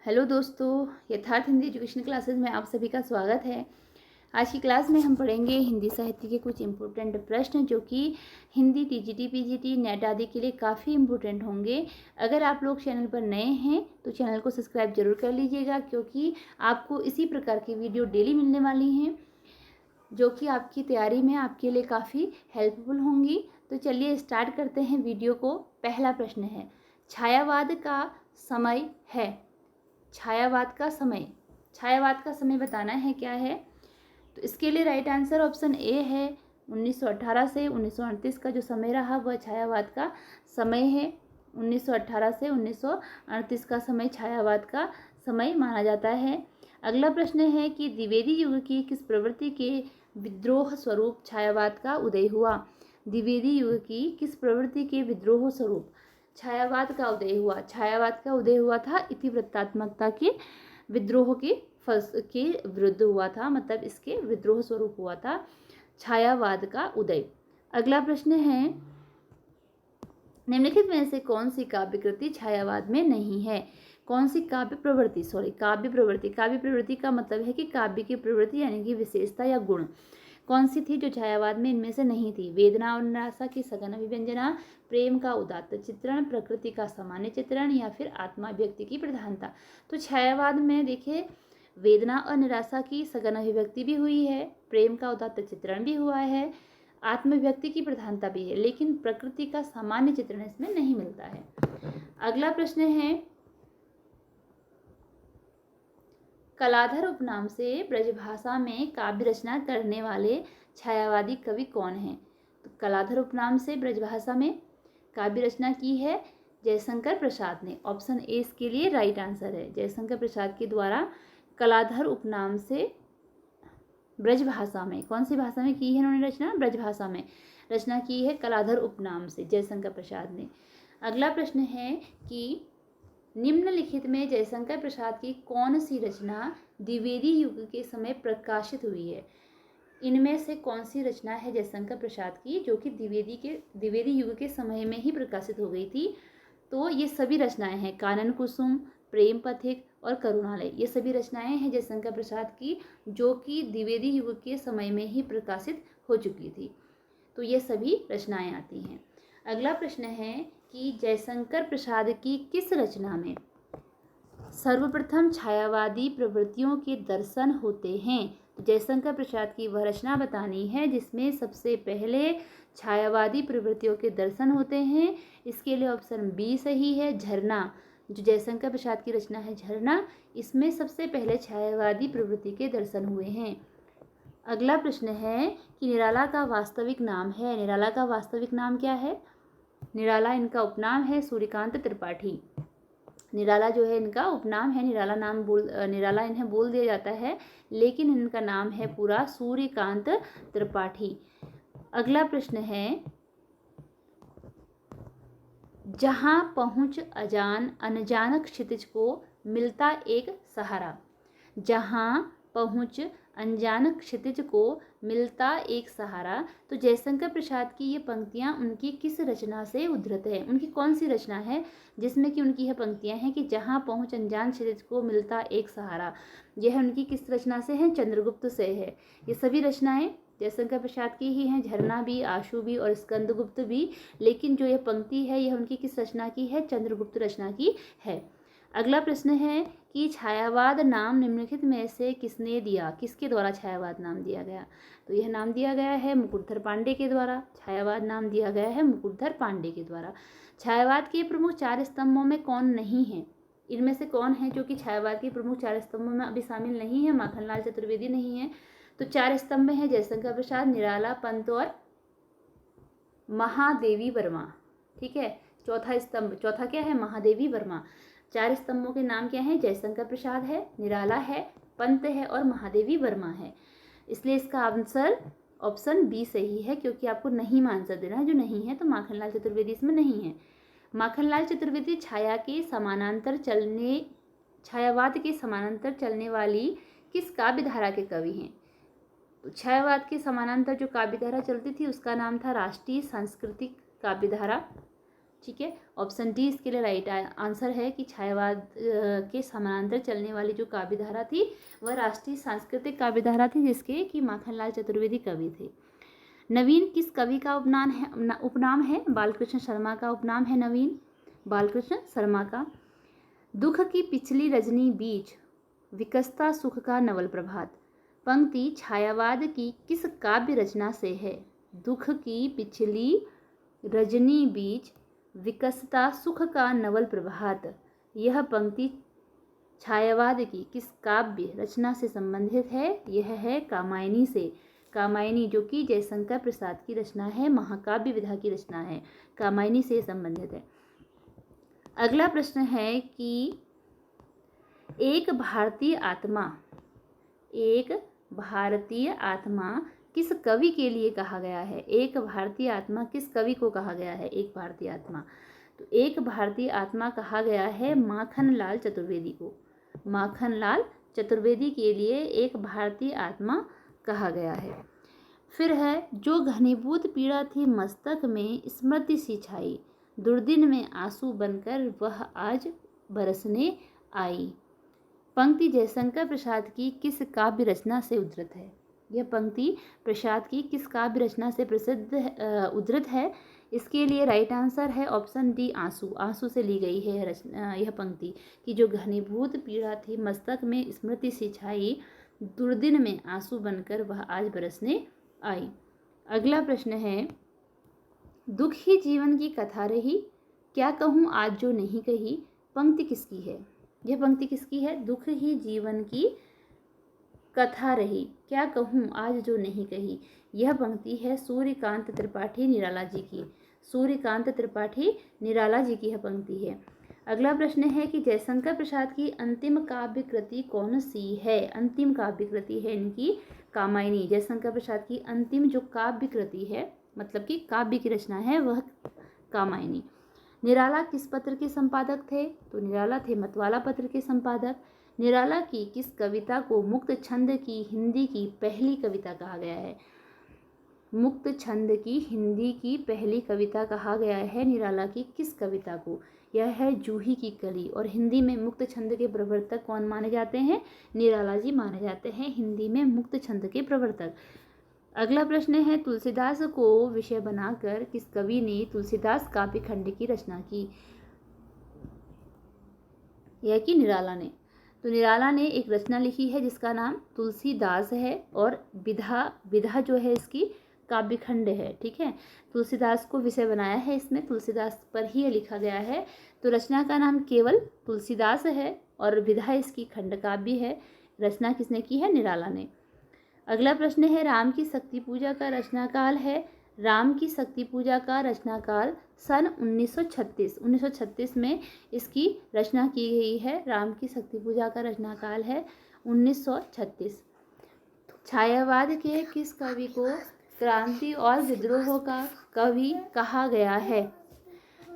Hello दोस्तों, यथार्थ Hindi education classes में आप सभी का स्वागत है। आज की क्लास में हम पढ़ेंगे हिंदी साहित्य के कुछ इम्पोर्टेंट प्रश्न जो कि हिंदी टीजीटी पीजीटी नेट आदि के लिए काफ़ी इम्पोर्टेंट होंगे। अगर आप लोग चैनल पर नए हैं तो चैनल को सब्सक्राइब जरूर कर लीजिएगा, क्योंकि आपको इसी प्रकार की वीडियो डेली मिलने वाली हैं जो कि आपकी तैयारी में आपके लिए काफ़ी हेल्पफुल होंगी। तो चलिए स्टार्ट करते हैं वीडियो को। पहला प्रश्न है, छायावाद का समय है। छायावाद का समय बताना है क्या है। तो इसके लिए राइट आंसर ऑप्शन ए है। 1918 से 1938 का जो समय रहा वह छायावाद का समय है। 1918 से 1938 का समय छायावाद का समय माना जाता है। अगला प्रश्न है कि द्विवेदी युग की किस प्रवृत्ति के विद्रोह स्वरूप छायावाद का उदय हुआ। द्विवेदी युग की किस प्रवृत्ति के विद्रोह स्वरूप छायावाद का उदय हुआ। छायावाद का उदय हुआ था इतिवृत्तात्मकता के विद्रोह के विरुद्ध हुआ था, मतलब इसके विद्रोह स्वरूप हुआ था छायावाद का उदय। अगला प्रश्न है, निम्नलिखित में से कौन सी काव्य कृति छायावाद में नहीं है। कौन सी काव्य प्रवृत्ति का मतलब है कि काव्य की प्रवृत्ति यानी कि विशेषता या गुण कौन सी थी जो छायावाद में इनमें से नहीं थी। वेदना और निराशा की सघन अभिव्यंजना, प्रेम का उदात्त चित्रण, प्रकृति का सामान्य चित्रण या फिर आत्मा व्यक्ति की प्रधानता। तो छायावाद में देखिए वेदना और निराशा की सघन अभिव्यक्ति भी हुई है, प्रेम का उदात्त चित्रण भी हुआ है, आत्मव्यक्ति की प्रधानता भी है, लेकिन प्रकृति का सामान्य चित्रण इसमें नहीं मिलता है। अगला प्रश्न है, कलाधर उपनाम से ब्रजभाषा में काव्य रचना करने वाले छायावादी कवि कौन हैं। तो कलाधर उपनाम से ब्रजभाषा में काव्य रचना की है जयशंकर प्रसाद ने। ऑप्शन ए इसके लिए राइट आंसर है। जयशंकर प्रसाद के द्वारा कलाधर उपनाम से ब्रजभाषा में, कौन सी भाषा में की है इन्होंने रचना, ब्रजभाषा में रचना की है कलाधर उपनाम से जयशंकर प्रसाद ने। अगला प्रश्न है कि निम्नलिखित में जयशंकर प्रसाद की कौन सी रचना द्विवेदी युग के समय प्रकाशित हुई है। इनमें से कौन सी रचना है जयशंकर प्रसाद की जो कि द्विवेदी युग के समय में ही प्रकाशित हो गई थी। तो ये सभी रचनाएं हैं, कानन कुसुम, प्रेम पथिक और करुणालय। ये सभी रचनाएं हैं जयशंकर प्रसाद की जो कि द्विवेदी युग के समय में ही प्रकाशित हो चुकी थी। तो ये सभी रचनाएं आती हैं। अगला प्रश्न है कि जयशंकर प्रसाद की किस रचना में सर्वप्रथम छायावादी प्रवृत्तियों के दर्शन होते हैं। तो जयशंकर प्रसाद की वह रचना बतानी है जिसमें सबसे पहले छायावादी प्रवृत्तियों के दर्शन होते हैं। इसके लिए ऑप्शन बी सही है, झरना। जो जयशंकर प्रसाद की रचना है झरना, इसमें सबसे पहले छायावादी प्रवृत्ति के दर्शन हुए हैं। अगला प्रश्न है कि निराला का वास्तविक नाम है। निराला का वास्तविक नाम क्या है। निराला इनका उपनाम है सूर्यकांत त्रिपाठी। निराला जो है इनका उपनाम है, निराला इन्हें बोल दिया जाता है, लेकिन इनका नाम है पूरा सूर्यकांत त्रिपाठी। अगला प्रश्न है, जहां पहुंच अनजान क्षितिज को मिलता एक सहारा। जहां पहुंच अनजान क्षितिज को मिलता एक सहारा। तो जयशंकर प्रसाद की ये पंक्तियां उनकी किस रचना से उद्धृत है। उनकी कौन सी रचना है जिसमें कि उनकी यह पंक्तियां हैं कि जहां पहुंच अनजान क्षितिज को मिलता एक सहारा। यह उनकी किस रचना से है, चंद्रगुप्त से है। ये सभी रचनाएं जयशंकर प्रसाद की ही हैं, झरना भी, आशु भी और स्कंदगुप्त भी। लेकिन जो यह पंक्ति है यह उनकी किस रचना की है, चंद्रगुप्त रचना की है। अगला प्रश्न है कि छायावाद नाम निम्नलिखित में से किसने दिया, किसके द्वारा छायावाद नाम दिया गया। तो यह नाम दिया गया है मुकुटधर पांडे के द्वारा। छायावाद नाम दिया गया है मुकुटधर पांडे के द्वारा। छायावाद के प्रमुख 4 स्तंभों में कौन नहीं है। इनमें से कौन है जो कि छायावाद के प्रमुख 4 स्तंभों में अभी शामिल नहीं है। माखनलाल चतुर्वेदी नहीं है। तो 4 स्तंभ हैं जयशंकर प्रसाद, निराला, पंत और महादेवी वर्मा। ठीक है, चौथा क्या है, महादेवी वर्मा। 4 स्तंभों के नाम क्या हैं, जयशंकर प्रसाद है, निराला है, पंत है और महादेवी वर्मा है। इसलिए इसका आंसर ऑप्शन बी सही है, क्योंकि आपको नहीं में आंसर देना है, जो नहीं है तो माखनलाल चतुर्वेदी इसमें नहीं है। माखनलाल चतुर्वेदी छायावाद के समानांतर चलने वाली किस काव्य धारा के कवि हैं। तो छायावाद के समानांतर जो काव्य धारा चलती थी उसका नाम था राष्ट्रीय सांस्कृतिक काव्य धारा। ठीक है, ऑप्शन डी इसके लिए राइट आंसर है कि छायावाद के समानांतर चलने वाली जो काव्य धारा थी वह राष्ट्रीय सांस्कृतिक काव्य धारा थी, जिसके कि माखनलाल चतुर्वेदी कवि थे। नवीन किस कवि का उपनाम है? बालकृष्ण शर्मा का उपनाम है नवीन, बालकृष्ण शर्मा का। दुख की पिछली रजनी बीच विकसता सुख का नवल प्रभात, पंक्ति छायावाद की किस काव्य रचना से है? दुख की पिछली रजनी बीच विकसता सुख का नवल प्रभात, यह पंक्ति छायावाद की किस काव्य रचना से संबंधित है? यह है कामायनी से। कामायनी जो कि जयशंकर प्रसाद की रचना है, महाकाव्य विधा की रचना है, कामायनी से संबंधित है। अगला प्रश्न है कि एक भारतीय आत्मा किस कवि के लिए कहा गया है? एक भारतीय आत्मा किस कवि को कहा गया है? एक भारतीय आत्मा, तो एक भारतीय आत्मा कहा गया है माखनलाल चतुर्वेदी को। माखनलाल चतुर्वेदी के लिए एक भारतीय आत्मा कहा गया है। फिर है जो घनीभूत पीड़ा थी मस्तक में स्मृति सी छाई, दुर्दिन में आंसू बनकर वह आज बरसने आई, पंक्ति जयशंकर प्रसाद की किस काव्य रचना से उद्धृत है? यह पंक्ति प्रसाद की किस काव्य रचना से उद्धृत है? इसके लिए राइट आंसर है ऑप्शन डी आंसू। आंसू से ली गई है यह पंक्ति कि जो घनीभूत पीड़ा थी मस्तक में स्मृति सी छाई, दुर्दिन में आंसू बनकर वह आज बरसने आई। अगला प्रश्न है दुख ही जीवन की कथा रही, क्या कहूँ आज जो नहीं कही, पंक्ति किसकी है? यह पंक्ति किसकी है? दुख ही जीवन की कथा रही, क्या कहूँ आज जो नहीं कही, यह पंक्ति है सूर्यकांत त्रिपाठी निराला जी की। सूर्यकांत त्रिपाठी निराला जी की यह पंक्ति है। अगला प्रश्न है कि जयशंकर प्रसाद की अंतिम काव्य कृति कौन सी है? अंतिम काव्य कृति है इनकी कामायनी। जयशंकर प्रसाद की अंतिम जो काव्य कृति है, मतलब कि काव्य की रचना है, वह कामायनी। निराला किस पत्र के संपादक थे? तो निराला थे मतवाला पत्र के संपादक। निराला की किस कविता को मुक्त छंद की हिंदी की पहली कविता कहा गया है? मुक्त छंद की हिंदी की पहली कविता कहा गया है निराला की किस कविता को? यह है जूही की कली। और हिंदी में मुक्त छंद के प्रवर्तक कौन माने जाते हैं? निराला जी माने जाते हैं हिंदी में मुक्त छंद के प्रवर्तक। अगला प्रश्न है तुलसीदास को विषय बनाकर किस कवि ने तुलसीदास काव्य खंड की रचना की? यह कि निराला ने। तो निराला ने एक रचना लिखी है जिसका नाम तुलसीदास है, और विधा जो है इसकी काव्य खंड है। ठीक है, तुलसीदास को विषय बनाया है, इसमें तुलसीदास पर ही ये लिखा गया है। तो रचना का नाम केवल तुलसीदास है और विधा इसकी खंड काव्य है। रचना किसने की है? निराला ने। अगला प्रश्न है राम की शक्ति पूजा का रचनाकाल है। राम की शक्ति पूजा का रचनाकाल सन 1936 में इसकी रचना की गई है। राम की शक्ति पूजा का रचनाकाल है 1936। छायावाद के किस कवि को क्रांति और विद्रोह का कवि कहा गया है?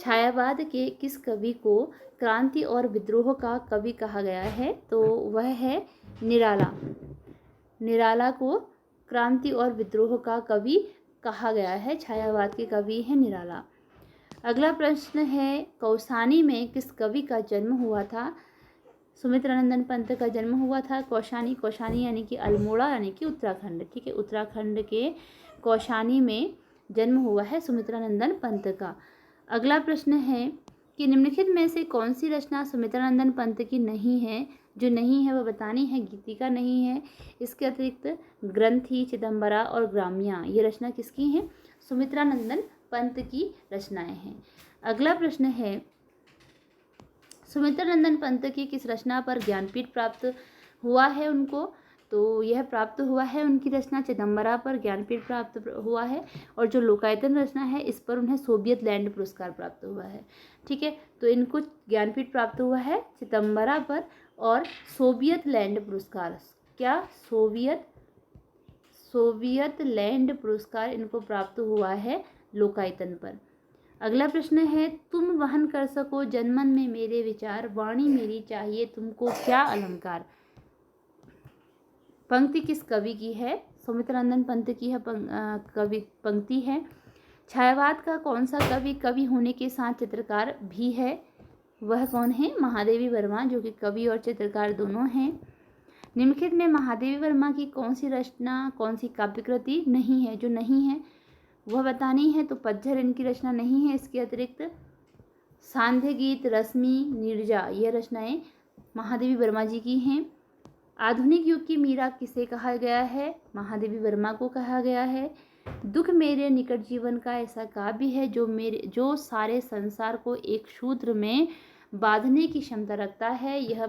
छायावाद के किस कवि को क्रांति और विद्रोह का कवि कहा गया है? तो वह है निराला। निराला को क्रांति और विद्रोह का कवि कहा गया है। छायावाद के कवि है निराला। अगला प्रश्न है कौसानी में किस कवि का जन्म हुआ था? सुमित्रानंदन पंत का जन्म हुआ था कौशानी यानी कि अल्मोड़ा यानी कि उत्तराखंड। ठीक है, उत्तराखंड के कौशानी में जन्म हुआ है सुमित्रानंदन पंत का। अगला प्रश्न है कि निम्नलिखित में से कौन सी रचना सुमित्रानंदन पंत की नहीं है? जो नहीं है वह बतानी है, गीतिका नहीं है। इसके अतिरिक्त ग्रंथी, चिदम्बरा और ग्राम्या ये रचना किसकी हैं? सुमित्रानंदन पंत की रचनाएं हैं। अगला प्रश्न है सुमित्रानंदन पंत की किस रचना पर ज्ञानपीठ प्राप्त हुआ है उनको? तो यह प्राप्त हुआ है उनकी रचना चिदम्बरा पर ज्ञानपीठ प्राप्त हुआ है, और जो लोकायतन रचना है इस पर उन्हें सोवियत लैंड पुरस्कार प्राप्त हुआ है। ठीक है, तो इनको ज्ञानपीठ प्राप्त हुआ है चिदम्बरा पर और सोवियत लैंड पुरस्कार। क्या? सोवियत लैंड पुरस्कार इनको प्राप्त हुआ है लोकायतन पर। अगला प्रश्न है तुम वहन कर सको जनमन में मेरे विचार, वाणी मेरी चाहिए तुमको क्या अलंकार। पंक्ति किस कवि की है? सुमित्रानंदन पंत की है कवि पंक्ति है। छायावाद का कौन सा कवि कवि होने के साथ चित्रकार भी है? वह कौन है? महादेवी वर्मा, जो कि कवि और चित्रकार दोनों हैं। निम्नलिखित में महादेवी वर्मा की कौन सी रचना, कौन सी काव्य कृति नहीं है? जो नहीं है वह बतानी है। तो पतझर इनकी रचना नहीं है। इसके अतिरिक्त सांध्य गीत, रश्मि, नीरजा, यह रचनाएं महादेवी वर्मा जी की हैं। आधुनिक युग की मीरा किसे कहा गया है? महादेवी वर्मा को कहा गया है। दुख मेरे निकट जीवन का ऐसा काव्य है जो सारे संसार को एक सूत्र में बांधने की क्षमता रखता है। यह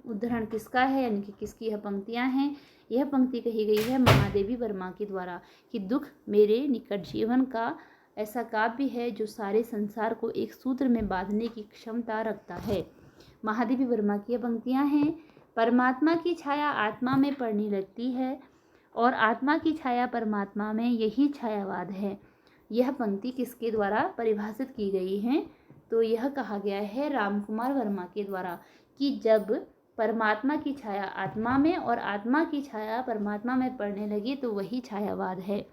उदाहरण किसका है, यानी कि किसकी यह पंक्तियां हैं? यह पंक्ति कही गई है महादेवी वर्मा के द्वारा कि दुख मेरे निकट जीवन का ऐसा काव्य है जो सारे संसार को एक सूत्र में बांधने की क्षमता रखता है। महादेवी वर्मा की यह पंक्तियां हैं। परमात्मा की छाया आत्मा में पड़ने लगती है और आत्मा की छाया परमात्मा में, यही छायावाद है। यह पंक्ति किसके द्वारा परिभाषित की गई है? तो यह कहा गया है रामकुमार वर्मा के द्वारा कि जब परमात्मा की छाया आत्मा में और आत्मा की छाया परमात्मा में पड़ने लगी तो वही छायावाद है।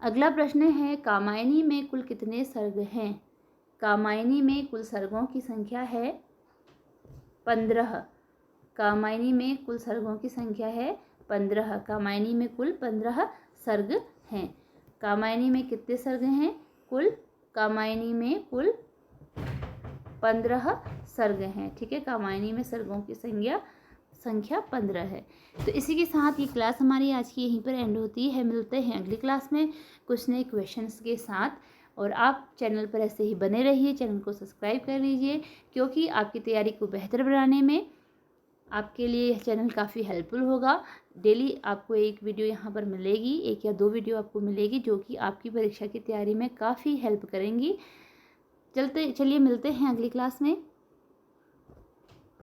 अगला प्रश्न है, कामायनी में कुल कितने सर्ग हैं? कामायनी में कुल सर्गों की संख्या है 15। कामायनी में कुल सर्गों की संख्या है 15। कामायनी में कुल 15 सर्ग हैं। कामायनी में कितने सर्ग हैं? कामायनी में कुल 15 सर्ग हैं। ठीक है, कामायनी में सर्गों की संख्या 15 है। तो इसी के साथ ये क्लास हमारी आज की यहीं पर एंड होती है। मिलते हैं अगली क्लास में कुछ नए क्वेश्चंस के साथ। और आप चैनल पर ऐसे ही बने रहिए, चैनल को सब्सक्राइब कर लीजिए, क्योंकि आपकी तैयारी को बेहतर बनाने में आपके लिए यह चैनल काफ़ी हेल्पफुल होगा। डेली आपको एक वीडियो यहाँ पर मिलेगी, 1 या 2 वीडियो आपको मिलेगी जो कि आपकी परीक्षा की तैयारी में काफ़ी हेल्प करेंगी। चलिए मिलते हैं अगली क्लास में।